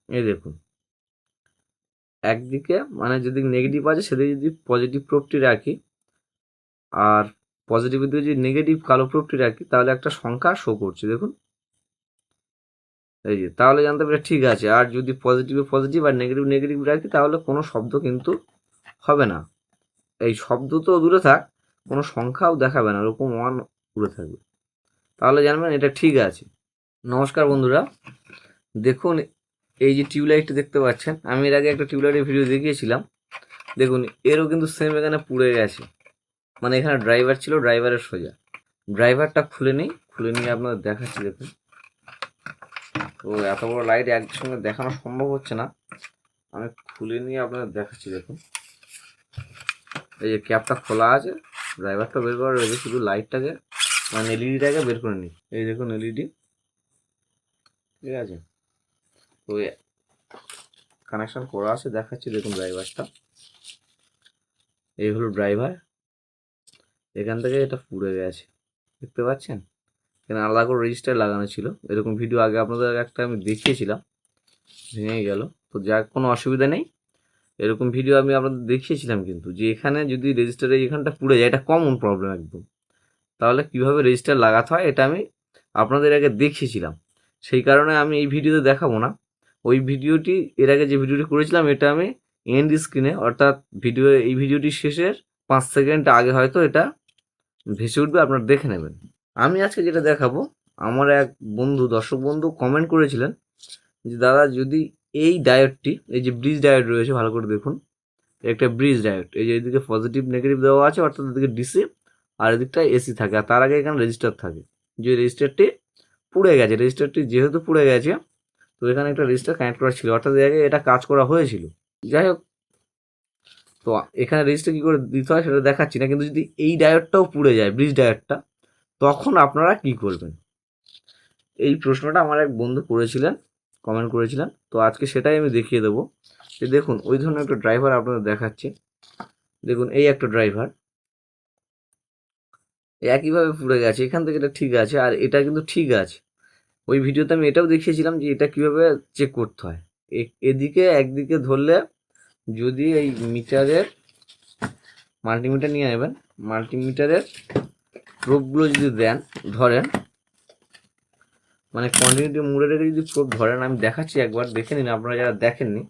এই দেখুন, একদিকে মানে যদি নেগেটিভ আছে সেদিকে যদি পজিটিভ প্রোবটি রাখি, আর পজিটিভের দিকে যদি নেগেটিভ কালো প্রোবটি রাখি, তাহলে একটা সংখ্যা শো করছে দেখুন। এই যে, তাহলে জানতে পারি ঠিক আছে। আর যদি পজিটিভে পজিটিভ আর নেগেটিভ নেগেটিভ রাখি, তাহলে কোনো শব্দ কিন্তু হবে না। এই শব্দ তো দূরে থাক, কোনো সংখ্যাও দেখাবে না, ওরকম ওয়ান উড়ে থাকবে, তাহলে জানবেন এটা ঠিক আছে। নমস্কার বন্ধুরা, দেখুন এই যে টিউবলাইটটা দেখতে পাচ্ছেন, আমি এর আগে একটা টিউবলাইটের ভিডিও দেখিয়েছিলাম। দেখুন এরও কিন্তু সেম এখানে পুড়ে গেছে, মানে এখানে ড্রাইভার ছিল, ড্রাইভারের সোজা। ড্রাইভারটা খুলে নিয়ে আপনাদের দেখাচ্ছি। দেখুন, তো এত বড় লাইট একসঙ্গে দেখানো সম্ভব হচ্ছে না, আমি খুলে নিয়ে আপনাদের দেখাচ্ছি। দেখুন, এই যে ক্যাপটা খোলা আছে, ড্রাইভারটা বের করা রয়েছে, শুধু লাইটটাকে মানে এলইডিটাকে বের করে নিই। এই দেখুন এলইডি, ঠিক আছে। তো কানেকশন করা আছে, দেখাচ্ছি। দেখুন ড্রাইভারটা, এই হলো ড্রাইভার। এখান থেকে এটা পুড়ে গেছে, দেখতে পাচ্ছেন। এখানে আলাদা করে রেজিস্টার লাগানো ছিল, এরকম ভিডিও আগে আপনাদের একটা আমি দেখিয়েছিলাম, ভেঙে গেল। তো যার কোনো অসুবিধা নেই, এরকম ভিডিও আমি আপনাদের দেখিয়েছিলাম, কিন্তু যে এখানে যদি রেজিস্টারে এখানটা পুড়ে যায়, এটা কমন প্রবলেম একদম। তাহলে কিভাবে রেজিস্টার লাগাতে হয় এটা আমি আপনাদের আগে দেখিয়েছিলাম, সেই কারণে আমি এই ভিডিওতে দেখাবো না। ওই ভিডিওটি, এর আগে যে ভিডিওটি করেছিলাম, এটা আমি এন্ড স্ক্রিনে, অর্থাৎ এই ভিডিওটির শেষের 5 সেকেন্ড আগে হয়তো এটা ভেসে উঠবে, আপনারা দেখে নেবেন। আমি আজকে যেটা দেখাবো, আমার এক বন্ধু, দর্শক বন্ধু কমেন্ট করেছিলেন যে দাদা যদি এই ডায়োডটি, এই যে ব্রিজ ডায়োড রয়েছে, ভালো করে দেখুন, একটা ব্রিজ ডায়োড, এই যে এদিকে পজিটিভ নেগেটিভ দেওয়া আছে, অর্থাৎ এদিকে ডিসি আর এদিকটায় এসি থাকে, আর তার আগে এখানে রেজিস্টার থাকে। যে রেজিস্টারটি পুড়ে গেছে, রেজিস্টারটি যেহেতু পুড়ে গেছে, তো এখানে একটা রেজিস্টার কানেক্ট করা ছিল, অর্থাৎ এর আগে এটা কাজ করা হয়েছিল। যাই হোক, তো এখানে রেজিস্টার কী করে দিতে হয় সেটা দেখাচ্ছি না, কিন্তু যদি এই ডায়োডটাও পুড়ে যায়, ব্রিজ ডায়োডটা, তখন আপনারা কি করবেন? এই প্রশ্নটা আমার এক বন্ধু করেছিলেন, কমেন্ট করেছিলেন, তো আজকে সেটাই আমি দেখিয়ে দেবো। যে দেখুন, ওই ধরনের একটা ড্রাইভার আপনাদের দেখাচ্ছি। দেখুন এই একটা ড্রাইভার একইভাবে পুড়ে গেছে, এখান থেকে এটা ঠিক আছে, আর এটা কিন্তু ঠিক আছে। ওই ভিডিওতে আমি এটাও দেখিয়েছিলাম যে এটা কিভাবে চেক করতে হয়। এদিকে একদিকে ধরলে, যদি এই মিটারের মাল্টিমিটার নিয়ে নেবেন, মাল্টিমিটারের প্রোবগুলো যদি ধরেন, মানে কন্টিনিউটি মুড়ে রেখে যদি প্রোব ধরেন, আমি দেখাচ্ছি, একবার দেখে নিন আপনারা যারা দেখেননি।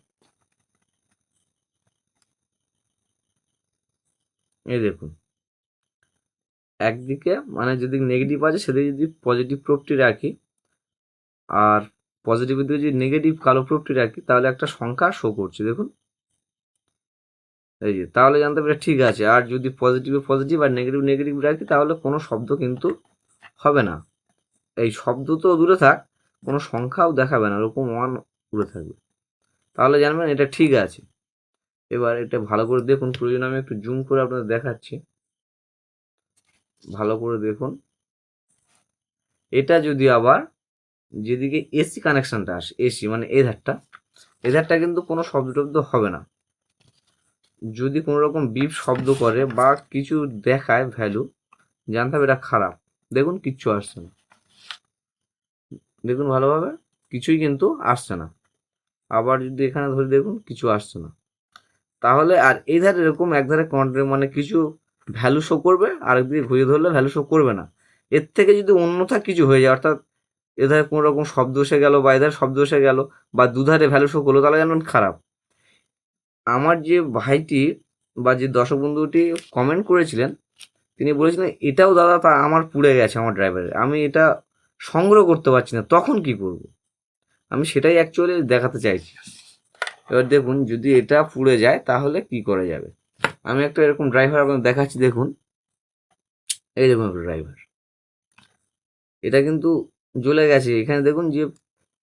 এই দেখুন, একদিকে মানে যদি নেগেটিভ আছে সেদিকে যদি পজিটিভ প্রোবটি রাখি, আর পজিটিভের দিকে যদি নেগেটিভ কালো প্রোবটি রাখি, তাহলে একটা সংখ্যা শো করছে দেখুন। এই যে, তাহলে জানতে পারি ঠিক আছে। আর যদি পজিটিভে পজিটিভ আর নেগেটিভ নেগেটিভ রাখি, তাহলে কোনো শব্দ কিন্তু হবে না। এই শব্দ তো দূরে থাক, কোনো সংখ্যাও দেখাবে না, ওরকম ওয়ান উড়ে থাকবে, তাহলে জানবেন এটা ঠিক আছে। এবার এটা ভালো করে দেখুন, প্রয়োজন আমি একটু জুম করে আপনাদের দেখাচ্ছি, ভালো করে দেখুন। এটা যদি আবার যেদিকে এসি কানেকশনটা আসে, এসি মানে এধারটা কিন্তু কোনো শব্দ টব্দ হবে না। যদি কোনো রকম বিপ শব্দ করে বা কিছু দেখায় ভ্যালু, জানতে হবে এটা খারাপ। দেখুন কিচ্ছু আসছে না, দেখুন ভালোভাবে, কিছুই কিন্তু আসছে না। আবার যদি এখানে ধরে দেখুন, কিছু আসছে না। তাহলে আর এই ধারে এরকম এক ধারে মানে কিছু ভ্যালু শো করবে, আর একদিকে ঘুরিয়ে ধরলে ভ্যালু শো করবে না। এর থেকে যদি অন্যথা কিছু হয়ে যায়, অর্থাৎ এধারে কোনো রকম শব্দ এসে গেল, বা এধারে শব্দ এসে গেল, বা দুধারে ভ্যালু শো করলো, তাহলে জানবেন খারাপ। আমার যে ভাইটি বা যে দর্শক বন্ধুটি কমেন্ট করেছিলেন, তিনি বলেছিলেন এটাও দাদা তা আমার পুড়ে গেছে, আমার ড্রাইভারের, আমি এটা সংগ্রহ করতে পারছি না, তখন কি করব? আমি সেটাই অ্যাকচুয়ালি দেখাতে চাইছি। এবার দেখুন, যদি এটা পুড়ে যায় তাহলে কি করা যাবে। আমি একটা এরকম ড্রাইভার আপনাকে দেখাচ্ছি। দেখুন, এই দেখুন একটা ড্রাইভার, এটা কিন্তু জ্বলে গেছে। এখানে দেখুন যে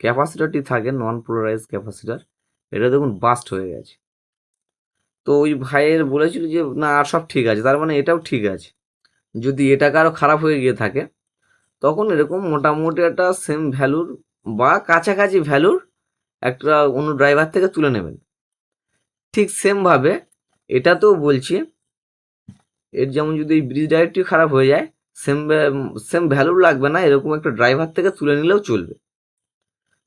ক্যাপাসিটারটি থাকে, নন পোলারাইজ ক্যাপাসিটার, এটা দেখুন বাস্ট হয়ে গেছে। তো ওই ভাইয়ের বলেছিল যে না আর সব ঠিক আছে, তার মানে এটাও ঠিক আছে। যদি এটা কারো খারাপ হয়ে গিয়ে থাকে, তখন এরকম মোটামুটি একটা সেম ভ্যালুর বা কাছাকাছি ভ্যালুর একটা অন্য ড্রাইভার থেকে তুলে নেবেন। ঠিক সেমভাবে এটাতেও বলছি, এর যেমন যদি এই ব্রিজ ডাইরেক্টটি খারাপ হয়ে যায়, সেম সেম ভ্যালু লাগবে না, এরকম একটা ড্রাইভার থেকে তুলে নিলেও চলবে।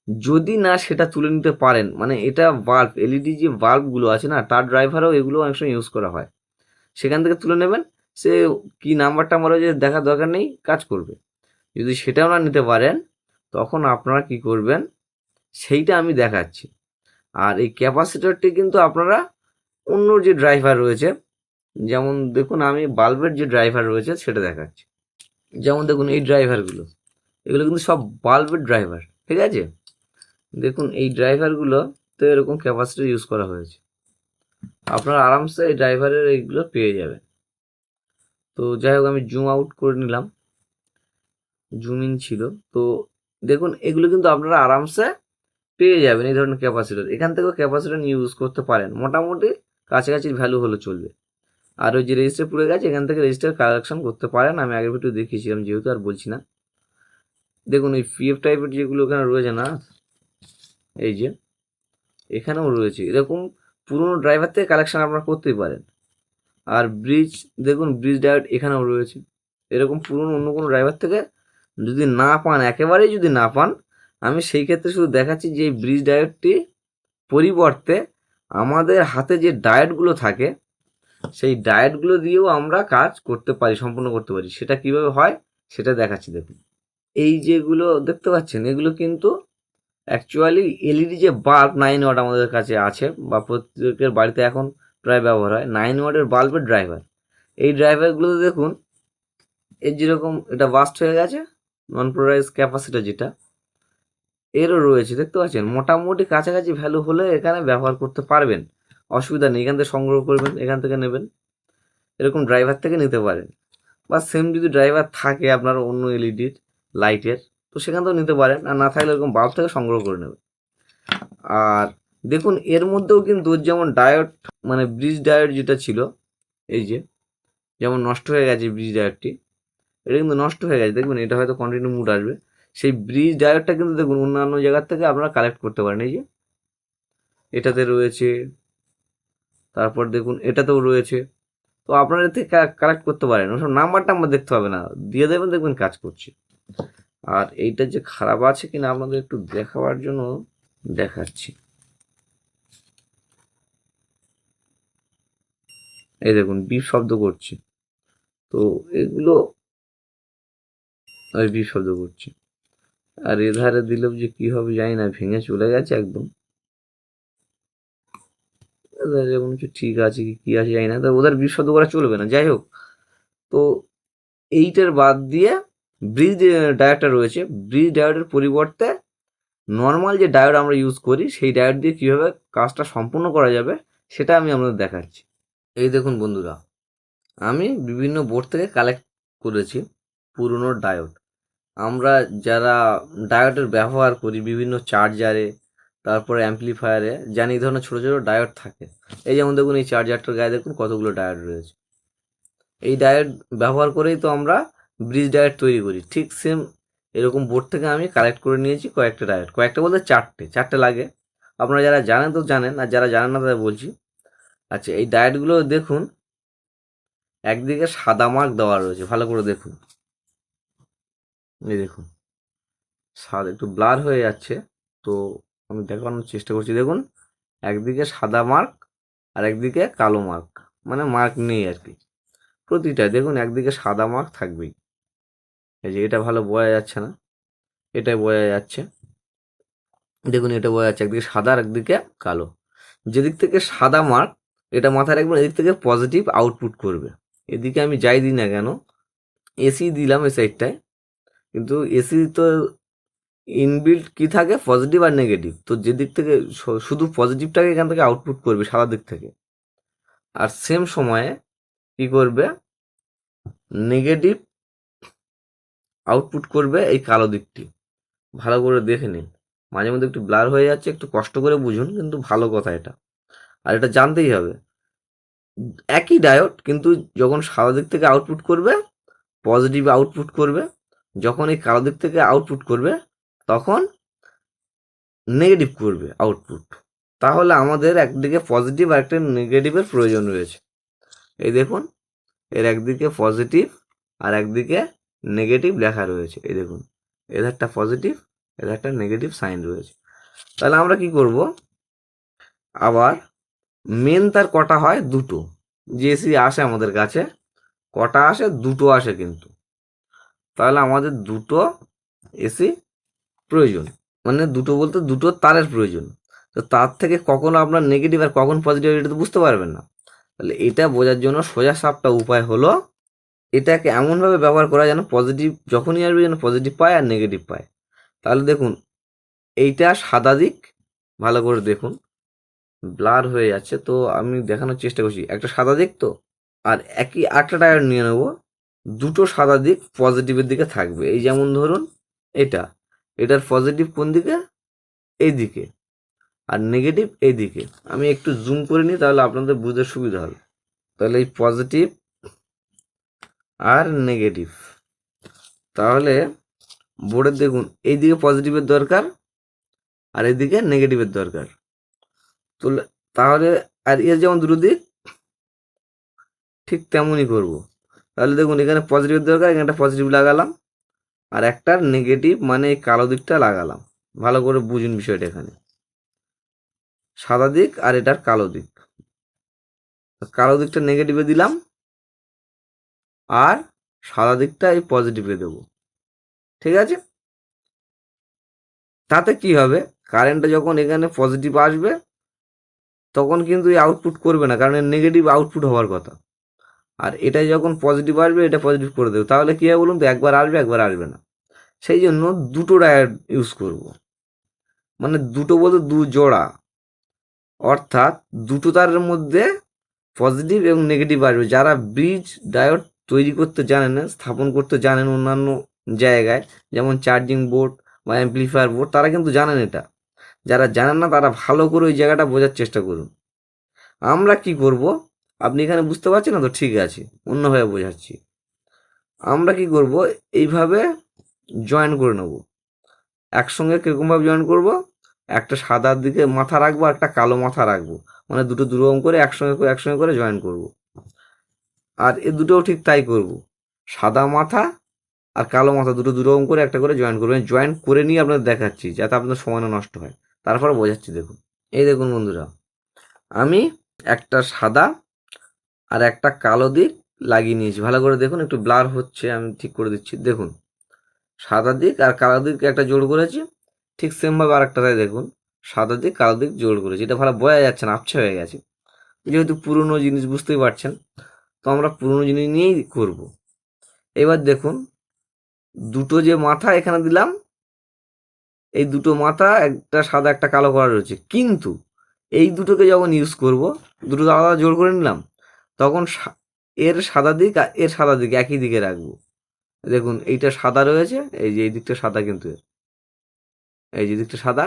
যদি না সেটা তুলে নিতে পারেন, মানে এটা বাল্ব, এলইডি যে বাল্বগুলো আছে না, তার ড্রাইভারও এগুলো অনেক সময় ইউজ করা হয়, সেখান থেকে তুলে নেবেন। সে কি নাম্বার টাম্বার যে দেখার দরকার নেই, কাজ করবে। যদি সেটাও না নিতে পারেন, তখন আপনারা কি করবেন সেইটা আমি দেখাচ্ছি। আর এই ক্যাপাসিটরটি কিন্তু আপনারা অন্য যে ড্রাইভার রয়েছে, যেমন দেখুন আমি বাল্বের যে ড্রাইভার রয়েছে সেটা দেখাচ্ছি। যেমন দেখুন এই ড্রাইভারগুলো, এগুলো কিন্তু সব বাল্বের ড্রাইভার, ঠিক আছে। দেখুন এই ড্রাইভারগুলো তো এরকম ক্যাপাসিটর ইউজ করা হয়েছে, আপনারা আরামসে এই ড্রাইভারের এইগুলো পেয়ে যাবেন। তো যাই হোক, আমি জুম আউট করে নিলাম, জুম ইন ছিল। তো দেখুন এগুলো কিন্তু আপনারা আরামসে পেয়ে যাবেন, এই ধরনের ক্যাপাসিটর। এখান থেকেও ক্যাপাসিটর ইউজ করতে পারেন, মোটামুটি কাছাকাছি ভ্যালু হলে চলবে। আর ওই যে রেজিস্টার পুড়ে গেছে, এখান থেকে রেজিস্টার কালেকশন করতে পারেন, আমি আগের ভিডিও দেখিয়েছিলাম, যেহেতু আর বলছি না। দেখুন এই পিএফ টাইপের যেগুলো এখানে রয়েছে না, এই যে এখানেও রয়েছে এরকম পুরোনো ড্রাইভার থেকে কালেকশন আপনারা করতেই পারেন। আর ব্রিজ, দেখুন ব্রিজ ডায়োড এখানেও রয়েছে, এরকম পুরোনো অন্য কোনো ড্রাইভার থেকে যদি না পান, একেবারেই যদি না পান, আমি সেই ক্ষেত্রে শুধু দেখাচ্ছি যে এই ব্রিজ ডায়োডটি পরিবর্তে আমাদের হাতে যে ডায়োডগুলো থাকে, সেই ডায়োডগুলো দিয়েও আমরা কাজ করতে পারি, সম্পূর্ণ করতে পারি। সেটা কিভাবে হয় সেটা দেখাচ্ছি। দেখুন এই যেগুলো দেখতে পাচ্ছেন, এগুলো কিন্তু অ্যাকচুয়ালি এলইডি যে বাল্ব 9 ওয়াট আমাদের কাছে আছে, বা প্রত্যেকের বাড়িতে এখন প্রায় ব্যবহার হয়, 9 ওয়াটের বাল্বের ড্রাইভার। এই ড্রাইভারগুলো দেখুন এর যেরকম এটা বাস্ট হয়ে গেছে, নন পোলারাইজ ক্যাপাসিটর যেটা, এরও রয়েছে, দেখতে পাচ্ছেন। মোটামুটি কাছাকাছি ভ্যালু হলে এখানে ব্যবহার করতে পারবেন, অসুবিধা নেই। এখান থেকে সংগ্রহ করবেন, এখান থেকে নেবেন, এরকম ড্রাইভার থেকে নিতে পারেন। বা সেম যদি ড্রাইভার থাকে আপনার অন্য এলইডির লাইটের, তো সেখান থেকেও নিতে পারেন। আর না থাকলে এরকম বাল্ব থেকে সংগ্রহ করে নেবেন। আর দেখুন এর মধ্যেও কিন্তু যেমন ডায়োড, মানে ব্রিজ ডায়োড যেটা ছিল, এই যে যেমন নষ্ট হয়ে গেছে ব্রিজ ডায়োডটি, এটা কিন্তু নষ্ট হয়ে গেছে, দেখবেন এটা হয়তো কন্টিনিউ মুড আসবে। সেই ব্রিজ ডায়োডটা কিন্তু দেখুন অন্যান্য জায়গার থেকে আপনারা কালেক্ট করতে পারেন। এই যে এটাতে রয়েছে, তারপর দেখুন এটাতেও রয়েছে। তো আপনারা এর থেকে কালেক্ট করতে পারেন, ওসব নাম্বার টাম্বার দেখতে হবে না, দিয়ে দেবেন, দেখবেন কাজ করছে। আর এইটা যে খারাপ আছে কিনা আপনাদের একটু দেখাবার জন্য দেখাচ্ছি। এই দেখুন বিপ শব্দ করছে, তো এগুলো ওই বিপ শব্দ করছে। আর এধারে দিলেও যে কি হবে জানি না, ভেঙে চলে গেছে একদম। এধারে মনে হচ্ছে ঠিক আছে কি আছে জানি না, তো ওদের বিপ শব্দ করা চলবে না। যাই হোক, তো এইটার বাদ দিয়ে ব্রিজ ডায়োডটা রয়েছে, ব্রিজ ডায়োডের পরিবর্তে নর্মাল যে ডায়োড আমরা ইউজ করি, সেই ডায়োড দিয়ে কীভাবে কাজটা সম্পূর্ণ করা যাবে সেটা আমি আপনাদের দেখাচ্ছি। এই দেখুন বন্ধুরা, আমি বিভিন্ন বোর্ড থেকে কালেক্ট করেছি পুরনো ডায়োড। আমরা যারা ডায়োডের ব্যবহার করি বিভিন্ন চার্জারে, তারপরে অ্যাম্পলিফায়ারে, জানি এই ধরনের ছোটো ছোটো ডায়োড থাকে। এই যেমন দেখুন এই চার্জারটার গায়ে দেখুন কতগুলো ডায়োড রয়েছে। এই ডায়োড ব্যবহার করেই তো আমরা ব্রিজ ডায়োড তৈরি করি। ঠিক সেম এরকম বোর্ড থেকে আমি কালেক্ট করে নিয়েছি কয়েকটা ডায়োড, কয়েকটা বলতে চারটে লাগে। আপনারা যারা জানেন তো জানেন, আর যারা জানেন না তাদের বলছি। আচ্ছা, এই ডায়োডগুলো দেখুন একদিকে সাদা মার্ক দেওয়া রয়েছে, ভালো করে দেখুন। এই দেখুন সাদা, একটু ব্লার হয়ে যাচ্ছে, তো আমি দেখানোর চেষ্টা করছি। দেখুন একদিকে সাদা মার্ক আর একদিকে কালো মার্ক, মানে মার্ক নেই আর কি। প্রতিটা দেখুন একদিকে সাদা মার্ক থাকবেই। এই যে এটা ভালো বোঝা যাচ্ছে না, এটাই বোঝা যাচ্ছে। দেখুন এটা বোঝা যাচ্ছে একদিকে সাদা আর একদিকে কালো। যেদিক থেকে সাদা মার্ক, এটা মাথায় রাখবেন, এদিক থেকে পজিটিভ আউটপুট করবে। এদিকে আমি যাই দিই না কেন, এসি দিলাম এই সাইডটায়, কিন্তু এসি তো ইনবিল্ট কি থাকে, পজিটিভ আর নেগেটিভ। তো যেদিক থেকে শুধু পজিটিভটাকে এখান থেকে আউটপুট করবে সাদা দিক থেকে, আর সেম সময়ে কি করবে, নেগেটিভ আউটপুট করবে এই কালো দিকটি। ভালো করে দেখে নিন, মাঝে মধ্যে একটু ব্লার হয়ে যাচ্ছে, একটু কষ্ট করে বুঝুন, কিন্তু ভালো কথা এটা। আর এটা জানতেই হবে, একই ডায়োড কিন্তু যখন সাদা দিক থেকে আউটপুট করবে পজিটিভ আউটপুট করবে, যখন এই কালো দিক থেকে আউটপুট করবে তখন নেগেটিভ করবে আউটপুট। তাহলে আমাদের একদিকে পজিটিভ আর একটা নেগেটিভের প্রয়োজন রয়েছে। এই দেখুন এর একদিকে পজিটিভ আর একদিকে নেগেটিভ লেখা রয়েছে। এই দেখুন এধারটা পজিটিভ এটা একটা নেগেটিভ সাইন রয়েছে। তাহলে আমরা কি করব, আবার মেন তার কটা হয়, দুটো। যে এসি আসে আমাদের কাছে কটা আসে, দুটো আসে কিন্তু। তাহলে আমাদের দুটো এসি প্রয়োজন, মানে দুটো বলতে দুটো তারের প্রয়োজন। তো তার থেকে কখন আপনার নেগেটিভ আর কখন পজিটিভ এটা তো বুঝতে পারবেন না। তাহলে এটা বোঝার জন্য সোজা সাপটা উপায় হলো এটাকে এমনভাবে ব্যবহার করা যেন পজিটিভ যখনই আসবে যেন পজিটিভ পায় আর নেগেটিভ পায়। তাহলে দেখুন এইটা সাদা দিক, ভালো করে দেখুন ব্লার হয়ে যাচ্ছে, তো আমি দেখানোর চেষ্টা করছি। একটা সাদা দিক তো, আর একই একটা টায়ার নিয়ে নেব, দুটো সাদা দিক পজিটিভের দিকে থাকবে। এই যেমন ধরুন এটার পজিটিভ কোন দিকে, এই দিকে, আর নেগেটিভ এই দিকে। আমি একটু জুম করে নিই তাহলে আপনাদের বুঝতে সুবিধা হবে। তাহলে এই পজিটিভ আর নেগেটিভ, তাহলে বোর্ডে দেখুন এইদিকে পজিটিভের দরকার আর এইদিকে নেগেটিভের দরকার। তো তাহলে আর এর যেমন দুটো দিক ঠিক তেমনই করব। তাহলে দেখুন এখানে পজিটিভের দরকার, এখানে একটা পজিটিভ লাগালাম আর একটা নেগেটিভ মানে এই কালো দিকটা লাগালাম। ভালো করে বুঝুন বিষয়টা। এখানে সাদা দিক আর এটার কালো দিক, কালো দিকটা নেগেটিভে দিলাম আর সাদা দিকটা এই পজিটিভে দেব। ঠিক আছে, তাতে কি হবে, কারেন্টটা যখন এখানে পজিটিভ আসবে তখন কিন্তু এই আউটপুট করবে না, কারণ এর নেগেটিভ আউটপুট হওয়ার কথা। আর এটাই যখন পজিটিভ আসবে এটা পজিটিভ করে দেবে। তাহলে কি হবে বলুন তো, একবার আসবে একবার আসবে না। সেই জন্য দুটো ডায়োড ইউজ করব, মানে দুটো বলতে দু জোড়া, অর্থাৎ দুটো তারের মধ্যে পজিটিভ এবং নেগেটিভ আসবে। যারা ব্রিজ ডায়োড তৈরি করতে জানেন, স্থাপন করতে জানেন অন্যান্য জায়গায়, যেমন চার্জিং বোর্ড বা অ্যাম্পলিফায়ার বোর্ড, তারা কিন্তু জানেন এটা। যারা জানেন না তারা ভালো করে ওই জায়গাটা বোঝার চেষ্টা করুন। আমরা কি করব, আপনি এখানে বুঝতে পারছেন না তো, ঠিক আছে অন্যভাবে বোঝাচ্ছি। আমরা কি করব, এইভাবে জয়েন করে নেব। একসঙ্গে কীরকমভাবে জয়েন করব, একটা সাদার দিকে মাথা রাখবো, একটা কালো মাথা রাখবো, মানে দুটো দুরকম করে একসঙ্গে করে জয়েন করব। আর এ দুটোও ঠিক তাই করব, সাদা মাথা আর কালো মাথা দুটো দুরকম করে একটা করে জয়েন করবেন। জয়েন করে নিয়ে আপনাদের দেখাচ্ছি যাতে আপনার সময়টা নষ্ট হয়, তারপর বোঝাচ্ছি। দেখুন এই দেখুন বন্ধুরা, আমি একটা সাদা আর একটা কালো দিক লাগিয়ে নিয়েছি। ভালো করে দেখুন, একটু ব্লার হচ্ছে, আমি ঠিক করে দিচ্ছি। দেখুন সাদা দিক আর কালো দিক একটা জোড় করেছি, ঠিক সেমভাবে আরেকটাতে দেখুন সাদা দিক কালো দিক জোড় করেছি। এটা ভালো বোঝা যাচ্ছে না, আবছা হয়ে গেছে, যেহেতু পুরনো জিনিস বুঝতেই পারছেন। তো আমরা পুরনো জিনিস নিয়েই করব। এবার দেখুন দুটো যে মাথা এখানে দিলাম, এই দুটো মাথা একটা সাদা একটা কালো করা রয়েছে, কিন্তু এই দুটোকে যখন ইউজ করব, দুটো আলাদা জোড় করে নিলাম, তখন এর সাদা দিক আর এর সাদা দিক একই দিকে রাখবো। দেখুন এইটা সাদা রয়েছে, এই যে এই দিকটা সাদা, কিন্তু এই যে দিকটা সাদা,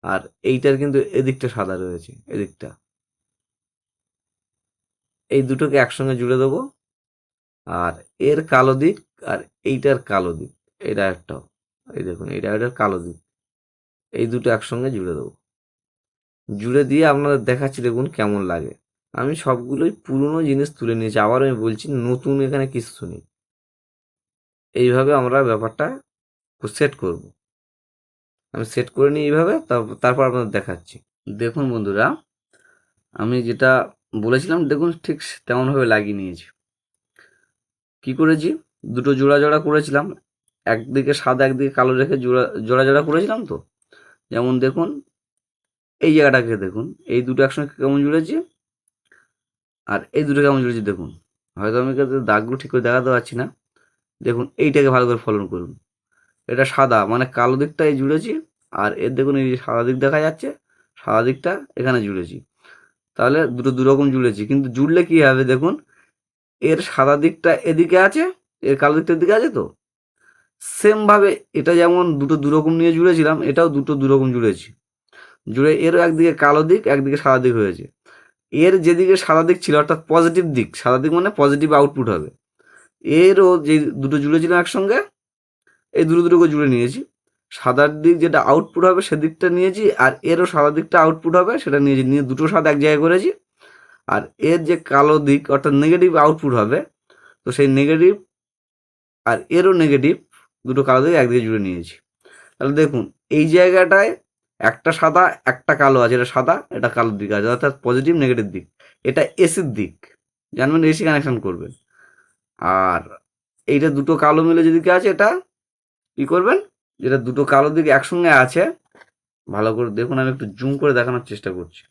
আর এইটার কিন্তু এদিকটা সাদা রয়েছে, এদিকটা। এই দুটোকে একসঙ্গে জুড়ে দেবো, আর এর কালো দিক আর এইটার কালো দিক, এটা একটা, এই দেখুন এইটা এটার কালো দিক, এই দুটো একসঙ্গে জুড়ে দেবো। জুড়ে দিয়ে আপনাদের দেখাচ্ছি দেখুন কেমন লাগে। আমি সবগুলোই পুরনো জিনিস তুলে নিয়েছি, আবার আমি বলছি নতুন এখানে কিছু নেই। এইভাবে আমরা ব্যাপারটা সেট করব। আমি সেট করে নিই এইভাবে, তারপর আপনাদের দেখাচ্ছি। দেখুন বন্ধুরা, আমি যেটা বলেছিলাম দেখুন ঠিক তেমনভাবে লাগিয়ে নিয়েছি। কি করেছি, দুটো জোড়া জোড়া করেছিলাম, একদিকে সাদা একদিকে কালো রেখে জোড়া জোড়া করেছিলাম। তো যেমন দেখুন এই জায়গাটাকে দেখুন, এই দুটো একসঙ্গে কেমন জুড়েছি আর এই দুটো কেমন জুড়েছি দেখুন। হয়তো আমি দাগগুলো ঠিক করে দেখাতে পারছি না। দেখুন এইটাকে ভালো করে ফলো করুন, এটা সাদা মানে কালো দিকটাই জুড়েছি, আর এর দেখুন এই যে সাদা দিক দেখা যাচ্ছে, সাদা দিকটা এখানে জুড়েছি। তাহলে দুটো দুরকম জুড়েছি, কিন্তু জুড়লে কি হবে দেখুন, এর সাদা দিকটা এদিকে আছে, এর কালো দিকটা এদিকে আছে। তো সেমভাবে এটা যেমন দুটো দুরকম নিয়ে জুড়েছিলাম, এটাও দুটো দুরকম জুড়েছি। জুড়ে এরও একদিকে কালো দিক একদিকে সাদা দিক হয়েছে। এর যেদিকে সাদা দিক ছিল অর্থাৎ পজিটিভ দিক, সাদা দিক মানে পজিটিভ আউটপুট হবে, এরও যে দুটো জুড়েছিলাম একসঙ্গে, এই দুটো দুটোকে জুড়ে নিয়েছি। সাদার দিক যেটা আউটপুট হবে সেদিকটা নিয়েছি, আর এরও সাদা দিকটা আউটপুট হবে সেটা নিয়েছি, নিয়ে দুটো সাদা এক জায়গায় করেছি। আর এর যে কালো দিক অর্থাৎ নেগেটিভ আউটপুট হবে, তো সেই নেগেটিভ আর এরও নেগেটিভ দুটো কালো দিক একদিকে জুড়ে নিয়েছি। তাহলে দেখুন এই জায়গাটায় একটা সাদা একটা কালো আছে, এটা সাদা এটা কালো দিক আছে, অর্থাৎ পজিটিভ নেগেটিভ দিক। এটা এসির দিক, জানবেন এসি কানেকশন করবেন। আর এইটা দুটো কালো মিলে যেদিকে আছে এটা কি করবেন, যেটা দুটো কালো দিক একসঙ্গে আছে, ভালো করে দেখুন, আমি একটু জুম করে দেখানোর চেষ্টা করছি।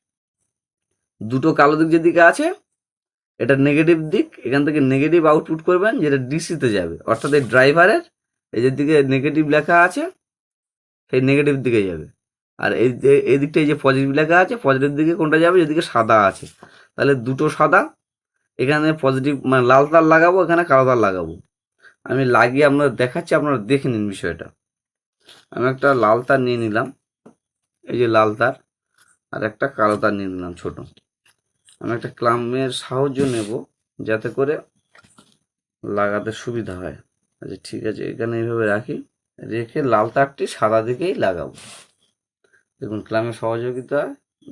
দুটো কালো দিক যেদিকে আছে এটা নেগেটিভ দিক, এখান থেকে নেগেটিভ আউটপুট করবেন যেটা ডিসিতে যাবে, অর্থাৎ এই ড্রাইভারের এই যেদিকে নেগেটিভ লেখা আছে সেই নেগেটিভ দিকে যাবে। আর এই দিকটা এই যে পজিটিভ লেখা আছে পজিটিভ দিকে কোনটা যাবে, যেদিকে সাদা আছে। তাহলে দুটো সাদা, এখানে পজিটিভ মানে লাল তার লাগাবো, এখানে কালো তার লাগাবো। আমি লাগিয়ে আপনাদের দেখাচ্ছি, আপনারা দেখে নিন বিষয়টা। আমি একটা লাল তার নিয়ে নিলাম, এই যে লাল তার, আর একটা কালো তার নিয়ে নিলাম ছোট। আমি একটা ক্লামের সাহায্য নেব যাতে করে লাগাতে সুবিধা হয়। আচ্ছা ঠিক আছে, এখানে এইভাবে রাখি, রেখে লাল তারটি সাদা দিকেই লাগাবো। দেখুন ক্লামের সহযোগিতা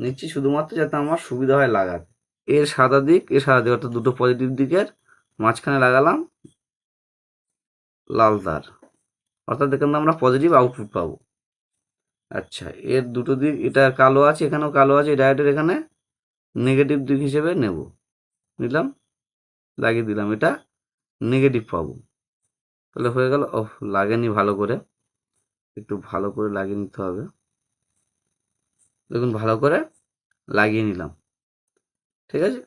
নিচ্ছি শুধুমাত্র যাতে আমার সুবিধা হয় লাগাতে। এর সাদা দিক অর্থাৎ দুটো পজিটিভ দিকের মাঝখানে লাগালাম লাল তার, অর্থাৎ এখানে আমরা পজিটিভ আউটপুট পাবো। আচ্ছা এর দুটো দিক, এটা কালো আছে এখানেও কালো আছে, ডায়োডের এখানে নেগেটিভ দিক হিসেবে নেব, নিলাম লাগিয়ে দিলাম, এটা নেগেটিভ পাবো। তাহলে হয়ে গেল। ও লাগেনি ভালো করে, একটু ভালো করে লাগিয়ে নিতে হবে। দেখুন ভালো করে লাগিয়ে নিলাম, ঠিক আছে।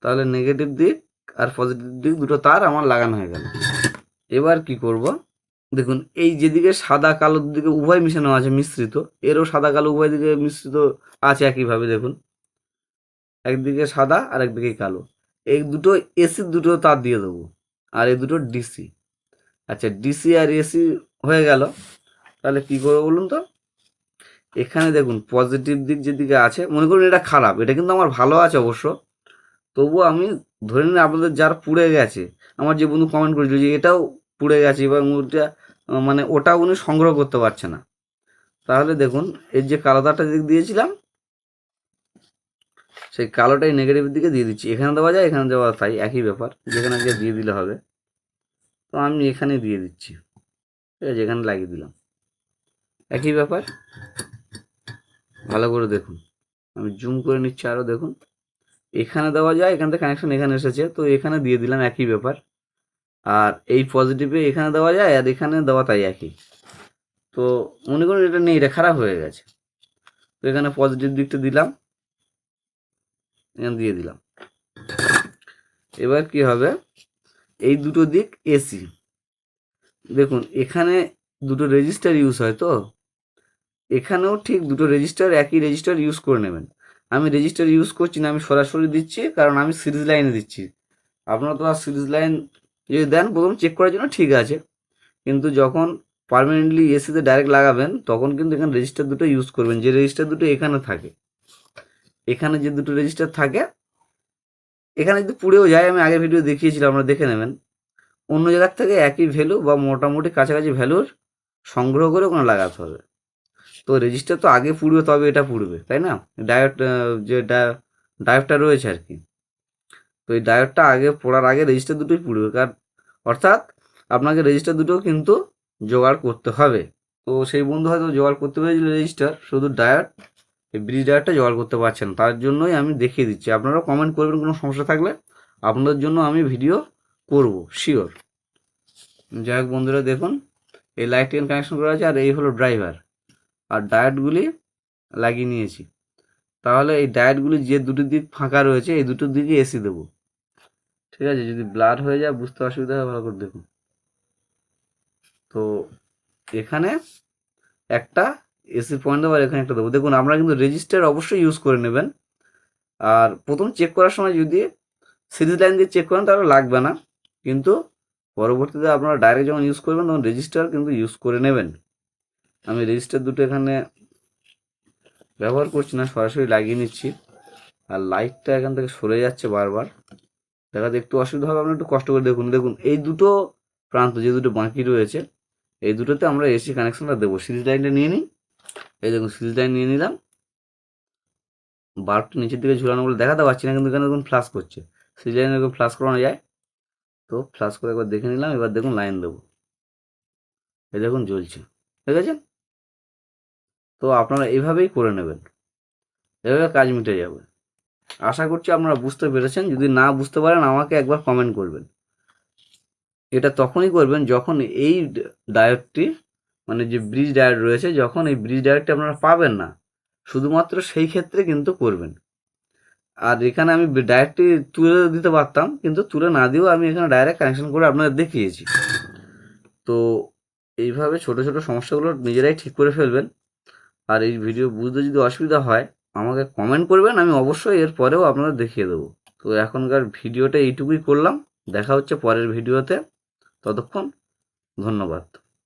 তাহলে নেগেটিভ দিক আর পজিটিভ দিক দুটো তার আমার লাগানো হয়ে গেল। এবার কি করব, দেখুন এই যেদিকে সাদা কালো দিকে উভয় মিশানো আছে মিশ্রিত, এরও সাদা কালো উভয় দিকে মিশ্রিত আছে একইভাবে। দেখুন একদিকে সাদা আর একদিকে কালো, এই দুটো এসির দুটো তার দিয়ে দেবো, আর এই দুটো ডিসি। আচ্ছা ডিসি আর এসি হয়ে গেল। তাহলে কি করবো বলুন তো, এখানে দেখুন পজিটিভ দিক যেদিকে আছে, মনে করুন এটা খারাপ, এটা কিন্তু আমার ভালো আছে অবশ্য, তবুও আমি ধরে নিন আপনাদের যার পুড়ে গেছে, আমার যে বন্ধু কমেন্ট করেছিল যে এটাও পুড়ে গেছে এবং ওটা মানে ওটা উনি সংগ্রহ করতে পারছে না, তাহলে দেখুন এর যে কালো তারটা দিক দিয়েছিলাম সেই কালোটাই নেগেটিভের দিকে দিয়ে দিচ্ছি। এখানে দেওয়া যায় এখানে দেওয়া তাই একই ব্যাপার, যেখানে গিয়ে দিয়ে দিলে হবে। তো আমি এখানে দিয়ে দিচ্ছি, ঠিক আছে, এখানে লাগিয়ে দিলাম, একই ব্যাপার। ভালো করে দেখুন, আমি জুম করে নিচ্ছি আরও, দেখুন এখানে দেওয়া যায়, এখান থেকে কানেকশন এখানে এসেছে তো এখানে দিয়ে দিলাম, একই ব্যাপার। আর এই পজিটিভে এখানে দেওয়া যায় আর এখানে দেওয়া তাই একই। তো মনে করুন এটা নেই, এটা খারাপ হয়ে গেছে, তো এখানে পজিটিভ দিকটা দিলাম, এখানে দিয়ে দিলাম। এবার কি হবে, এই দুটো দিক এসি, দেখুন এখানে দুটো রেজিস্টার ইউজ হয়, তো এখানেও ঠিক দুটো রেজিস্টার একই রেজিস্টার ইউজ করে নেবেন। আমি রেজিস্টার ইউজ করছি না, আমি সরাসরি দিচ্ছি, কারণ আমি সিরিজ লাইনে দিচ্ছি। আপনারা তো আর সিরিজ লাইন যদি দেন প্রথম চেক করার জন্য ঠিক আছে, কিন্তু যখন পার্মানেন্টলি এসিতে ডাইরেক্ট লাগাবেন তখন কিন্তু এখানে রেজিস্টার দুটো ইউজ করবেন, যে রেজিস্টার দুটো এখানে থাকে, এখানে যে দুটো রেজিস্টার থাকে, এখানে যদি পুড়েও যায়, আমি আগের ভিডিও দেখিয়েছিলাম আপনারা দেখে নেবেন, অন্য জায়গার থেকে একই ভ্যালু বা মোটামুটি কাছাকাছি ভ্যালুর সংগ্রহ করে ওখানে লাগাতে হবে। তো রেজিস্টার তো আগে পুড়বে তবে এটা পুড়বে, তাই না, ডায়োড যে ডায়োডটা রয়েছে আর কি, তো এই ডায়োডটা আগে পড়ার আগে রেজিস্টার দুটোই পুড়বে, কারণ অর্থাৎ আপনাকে রেজিস্টার দুটো কিন্তু জোগাড় করতে হবে। তো সেই বন্ধু হয়তো জোগাড় করতে পেরেছিল রেজিস্টার, শুধু ডায়োড, এই ব্রিজ ডায়োডটা জোগাড় করতে পারছেন, তার জন্যই আমি দেখিয়ে দিচ্ছি। আপনারাও কমেন্ট করবেন কোনো সমস্যা থাকলে, আপনাদের জন্য আমি ভিডিও করব শিওর। যাই হোক বন্ধুরা দেখুন এই লাইট এখানে কানেকশন করা আছে, আর এই হলো ড্রাইভার, আর ডায়োডগুলি লাগিয়ে নিয়েছি। তাহলে এই ডায়োডগুলি যে দুটো দিক ফাঁকা রয়েছে এই দুটো দিকে এসি দেবো, ঠিক আছে। যদি ব্লার হয়ে যায় বুঝতে অসুবিধা হয়, ভালো করে দেখুন। তো এখানে একটা এসি পয়েন্ট দেবো আর এখানে একটা দেবো। দেখুন আমরা কিন্তু রেজিস্টার অবশ্যই ইউজ করে নেবেন, আর প্রথম চেক করার সময় যদি সিরিজ লাইন দিয়ে চেক করেন তাহলে লাগবে না, কিন্তু পরবর্তীতে আপনারা ডাইরেক্ট যখন ইউজ করবেন তখন রেজিস্টার কিন্তু ইউজ করে নেবেন। আমি রেজিস্টার দুটো এখানে ব্যবহার করছি না, সরাসরি লাগিয়ে নিচ্ছি। আর লাইটটা এখান থেকে সরে যাচ্ছে বারবার, দেখাতে একটু অসুবিধা হবে, আপনারা একটু কষ্ট করে দেখুন। দেখুন এই দুটো প্রান্ত যে দুটো বাকি রয়েছে এই দুটোতে আমরা এসি কানেকশনটা দেবো। সিরিজ লাইনটা নিয়ে নিই, এই দেখুন সিরিজ লাইন নিয়ে নিলাম, বাল্বটা নিচের দিকে ঝুলানো বলে দেখাতে পারছি না, কিন্তু এখানে দেখুন ফ্লাশ করছে, সিরিজ লাইনে এরকম ফ্লাশ করানো যায়, তো ফ্লাশ করে একবার দেখে নিলাম। এবার দেখুন লাইন দেবো, এই দেখুন জ্বলছে, ঠিক আছে? তো আপনারা এইভাবেই করে নেবেন, এভাবে কাজ মিটে যাবে। আশা করছি আপনারা বুঝতে পেরেছেন। যদি না বুঝতে পারেন আমাকে একবার কমেন্ট করবেন। এটা তখনই করবেন যখন এই ডায়োডটি, মানে যে ব্রিজ ডায়োড রয়েছে, যখন এই ব্রিজ ডায়োডটি আপনারা পাবেন না, শুধুমাত্র সেই ক্ষেত্রে কিন্তু করবেন। আর এখানে আমি ডায়োডটি তুলে দিতে পারতাম, কিন্তু তুলে না দিয়েও আমি এখানে ডাইরেক্ট কানেকশন করে আপনাদের দেখিয়েছি। তো এইভাবে ছোট ছোট সমস্যাগুলো নিজেরাই ঠিক করে ফেলবেন। আর এই ভিডিও বুঝতে যদি অসুবিধা হয় আমাকে কমেন্ট করবেন, আমি অবশ্যই এর পরেও আপনাদের দেখিয়ে দেবো। তো এখনকার ভিডিওটা এইটুকুই করলাম, দেখা হচ্ছে পরের ভিডিওতে। ততক্ষণ ধন্যবাদ।